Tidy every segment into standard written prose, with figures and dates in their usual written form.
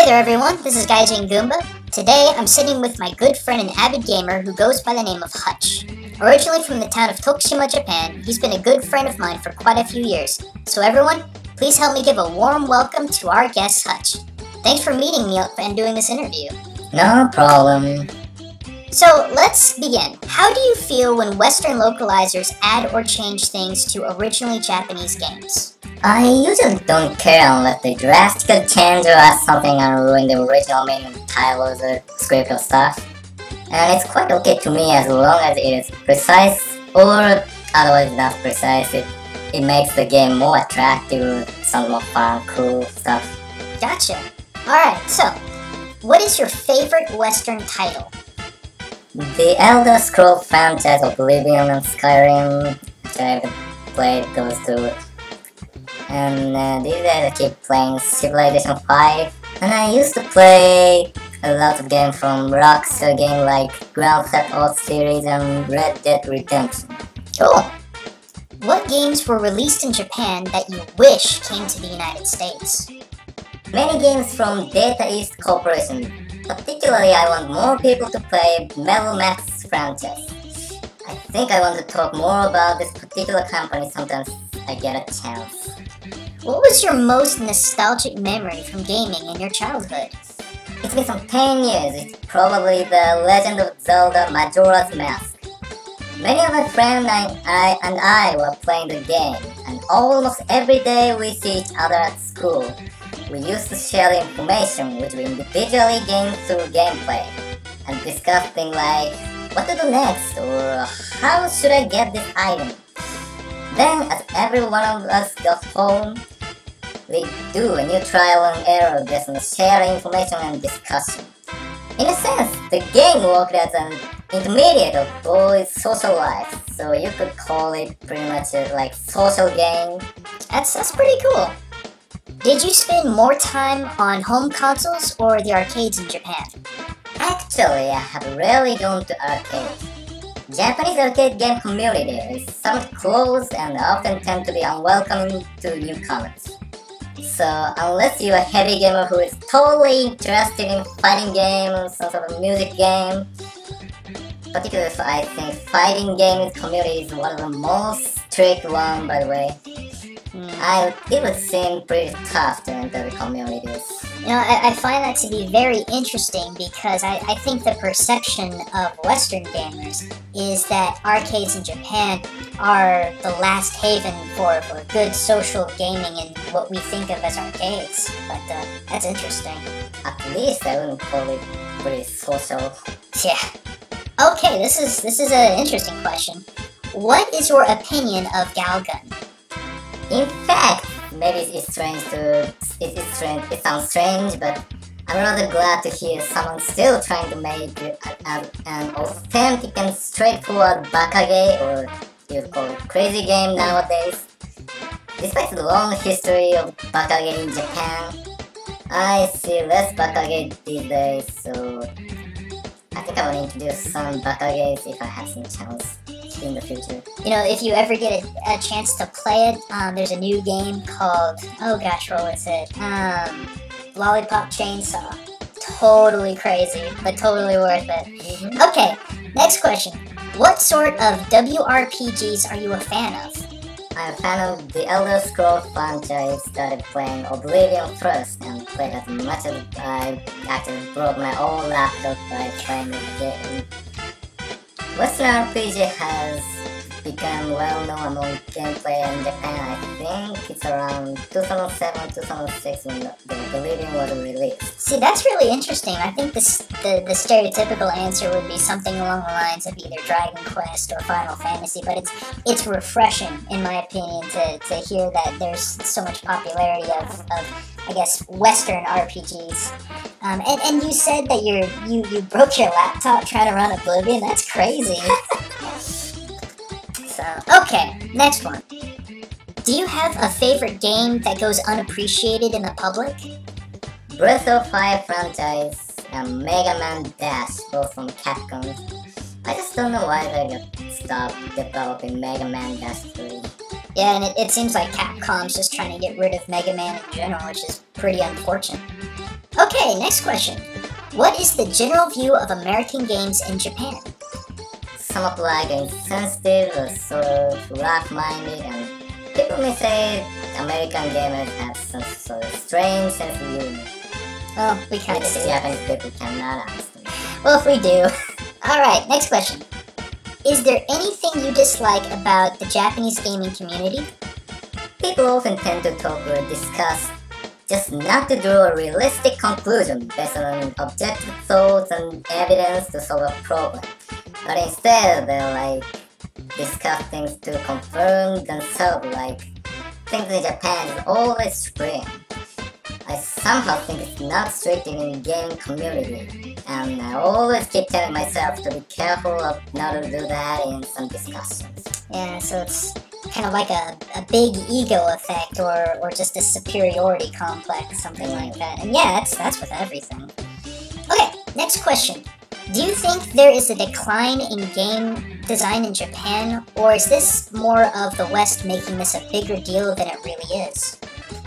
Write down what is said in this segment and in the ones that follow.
there everyone, this is Gaijin Gamer. Today I'm sitting with my good friend and avid gamer who goes by the name of Hutch. Originally from the town of Tokushima, Japan, he's been a good friend of mine for quite a few years. So everyone, please help me give a warm welcome to our guest Hutch. Thanks for meeting me and doing this interview. No problem. So let's begin. How do you feel when Western localizers add or change things to originally Japanese games? I usually don't care unless they drastically change or add something and ruin the original meaning of titles or script or stuff. And it's quite okay to me as long as it is precise or otherwise not precise. It makes the game more attractive, some more fun, cool stuff. Gotcha. Alright, so what is your favorite Western title? The Elder Scrolls franchise, Oblivion and Skyrim, which I've played those two. And these days I keep playing Civilization 5. And I used to play a lot of games from Rockstar games like Grand Theft Auto series and Red Dead Redemption. Cool. What games were released in Japan that you wish came to the United States? Many games from Data East Corporation. Particularly, I want more people to play Metal Max franchise. I think I want to talk more about this particular company sometimes I get a chance. What was your most nostalgic memory from gaming in your childhood? It's been some 10 years. It's probably The Legend of Zelda Majora's Mask. Many of my friends and I were playing the game, and almost every day we see each other at school. We used to share the information which we individually gained through gameplay, and discuss things like what to do next or how should I get this item. Then as every one of us got home, we do a new trial and error based on sharing information and discussion. In a sense, the game worked as an intermediate of both social life, so you could call it pretty much like social game. That's pretty cool. Did you spend more time on home consoles or the arcades in Japan? Actually, I have rarely gone to arcades. Japanese arcade game community is somewhat closed and often tend to be unwelcoming to newcomers. So unless you're a heavy gamer who is totally interested in fighting game or some sort of music game, particularly I think fighting games community is one of the most strict one, by the way. It would seem pretty tough to enter the communities. You know, I find that to be very interesting because I think the perception of Western gamers is that arcades in Japan are the last haven for good social gaming and what we think of as arcades. But that's interesting. At least I wouldn't call it pretty social. Yeah. Okay, this is an interesting question. What is your opinion of Galgun? In fact, maybe it sounds strange, but I'm rather glad to hear someone still trying to make an authentic and straightforward bakage, or you'd call it crazy game nowadays. Despite the long history of bakage in Japan, I see less bakage these days, so I think I will introduce some bakages if I have some chance in the future. You know, if you ever get a chance to play it, there's a new game called, oh gosh, what was it? Lollipop Chainsaw. Totally crazy, but totally worth it. Okay, next question. What sort of WRPGs are you a fan of? I'm a fan of the Elder Scrolls franchise. Started playing Oblivion first and played as much as I actually broke my old laptop by playing the game. Western RPG has become well known among gameplay in Japan. I think it's around 2007-2006 when the Oblivion was released. See, that's really interesting. I think the stereotypical answer would be something along the lines of either Dragon Quest or Final Fantasy, but it's refreshing, in my opinion, to hear that there's so much popularity of I guess, Western RPGs. And you said that you broke your laptop trying to run Oblivion. That's crazy. So, okay, next one. Do you have a favorite game that goes unappreciated in the public? Breath of Fire franchise and Mega Man Dash, both from Capcom. I just don't know why they got stopped developing Mega Man Dash 3. Yeah, and it seems like Capcom's just trying to get rid of Mega Man in general, which is pretty unfortunate. Okay, Okay, next question. What is the general view of American games in Japan? Somewhat like insensitive or sort of rough-minded, and people may say American gamers have some sort of strange sense of humor. Well, we kind of Which do. Japanese people cannot understand. Well, if we do. Alright, next question. Is there anything you dislike about the Japanese gaming community? People often tend to talk or discuss just not to draw a realistic conclusion based on objective thoughts and evidence to solve a problem. But instead, they like discuss things to confirm themselves, like things in Japan is always spring. I somehow think it's not strict in the gaming community, and I always keep telling myself to be careful of not to do that in some discussions. Yeah, so it's kind of like a big ego effect or just a superiority complex, something like that. And yeah, that's with everything. Okay, next question. Do you think there is a decline in game design in Japan, or is this more of the West making this a bigger deal than it really is?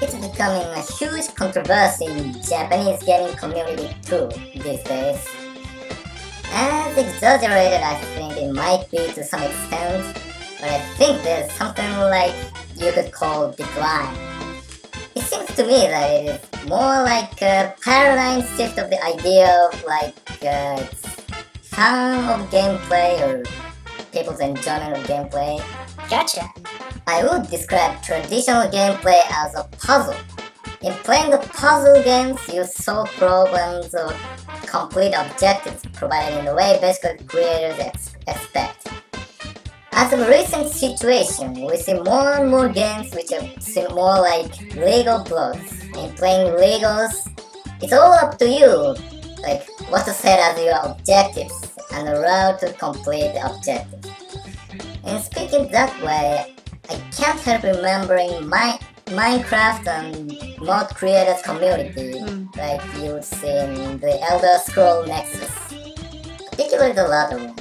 It's becoming a huge controversy in Japanese gaming community too these days. As exaggerated I think it might be to some extent, but I think there's something like you could call decline. It seems to me that it is more like a paradigm shift of the idea of like it's fun of gameplay or people's enjoyment of gameplay. Gotcha. I would describe traditional gameplay as a puzzle. In playing the puzzle games, you solve problems or complete objectives provided in the way basically creators expect. As a recent situation, we see more and more games which seem more like Lego blocks. In playing Legos, it's all up to you, like what to set as your objectives and the route to complete the objective. And speaking that way, I can't help remembering Minecraft and mod creators community, like you would see in the Elder Scrolls Nexus, particularly the latter one.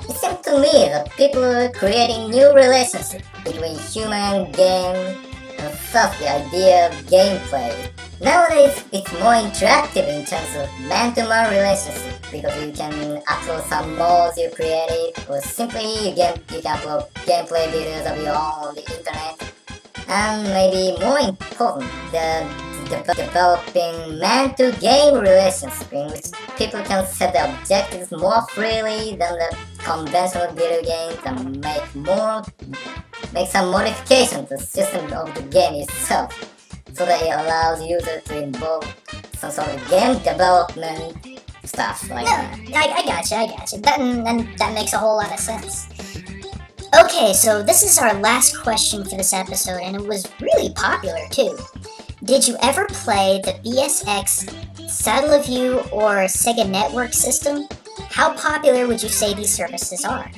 It seems to me that people are creating new relationships between human and game, and thus the idea of gameplay. Nowadays, it's more interactive in terms of man-to-man relationship because you can upload some mods you created, or simply you can upload gameplay videos of your own on the internet. And maybe more important, developing man-to-game relationship in which people can set the objectives more freely than the conventional video games and make some modification to the system of the game itself, so that it allows users to involve some sort of game development stuff like that. I gotcha. That makes a whole lot of sense. Okay, so this is our last question for this episode, and it was really popular too. Did you ever play the BSX Satellaview or Sega Network system? How popular would you say these services are?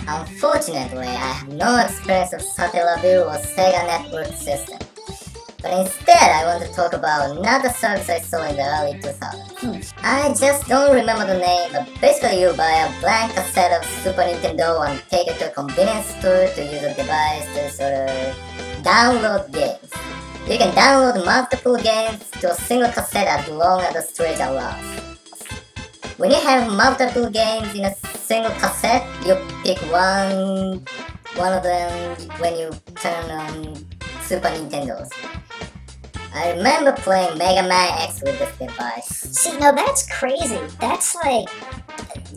Unfortunately, I have no experience of Satellaview or Sega Network system. But instead, I want to talk about another service I saw in the early 2000s. I just don't remember the name, but basically you buy a blank cassette of Super Nintendo and take it to a convenience store to use a device to sort of download games. You can download multiple games to a single cassette as long as the storage allows. When you have multiple games in a single cassette, you pick one of them when you turn on Super Nintendos. I remember playing Mega Man X with this device. See, no, that's crazy. That's like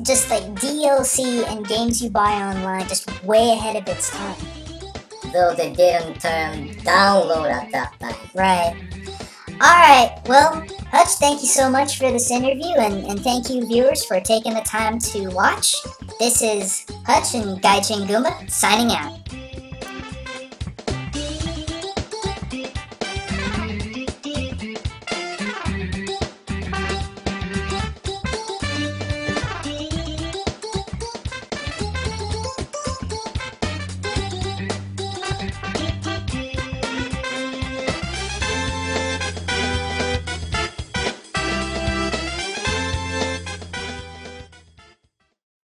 just like DLC and games you buy online, just way ahead of its time. Though they didn't turn download at that time. Right. Alright, well, Hutch, thank you so much for this interview, and thank you viewers for taking the time to watch. This is Hutch and Gaijin Gamer signing out.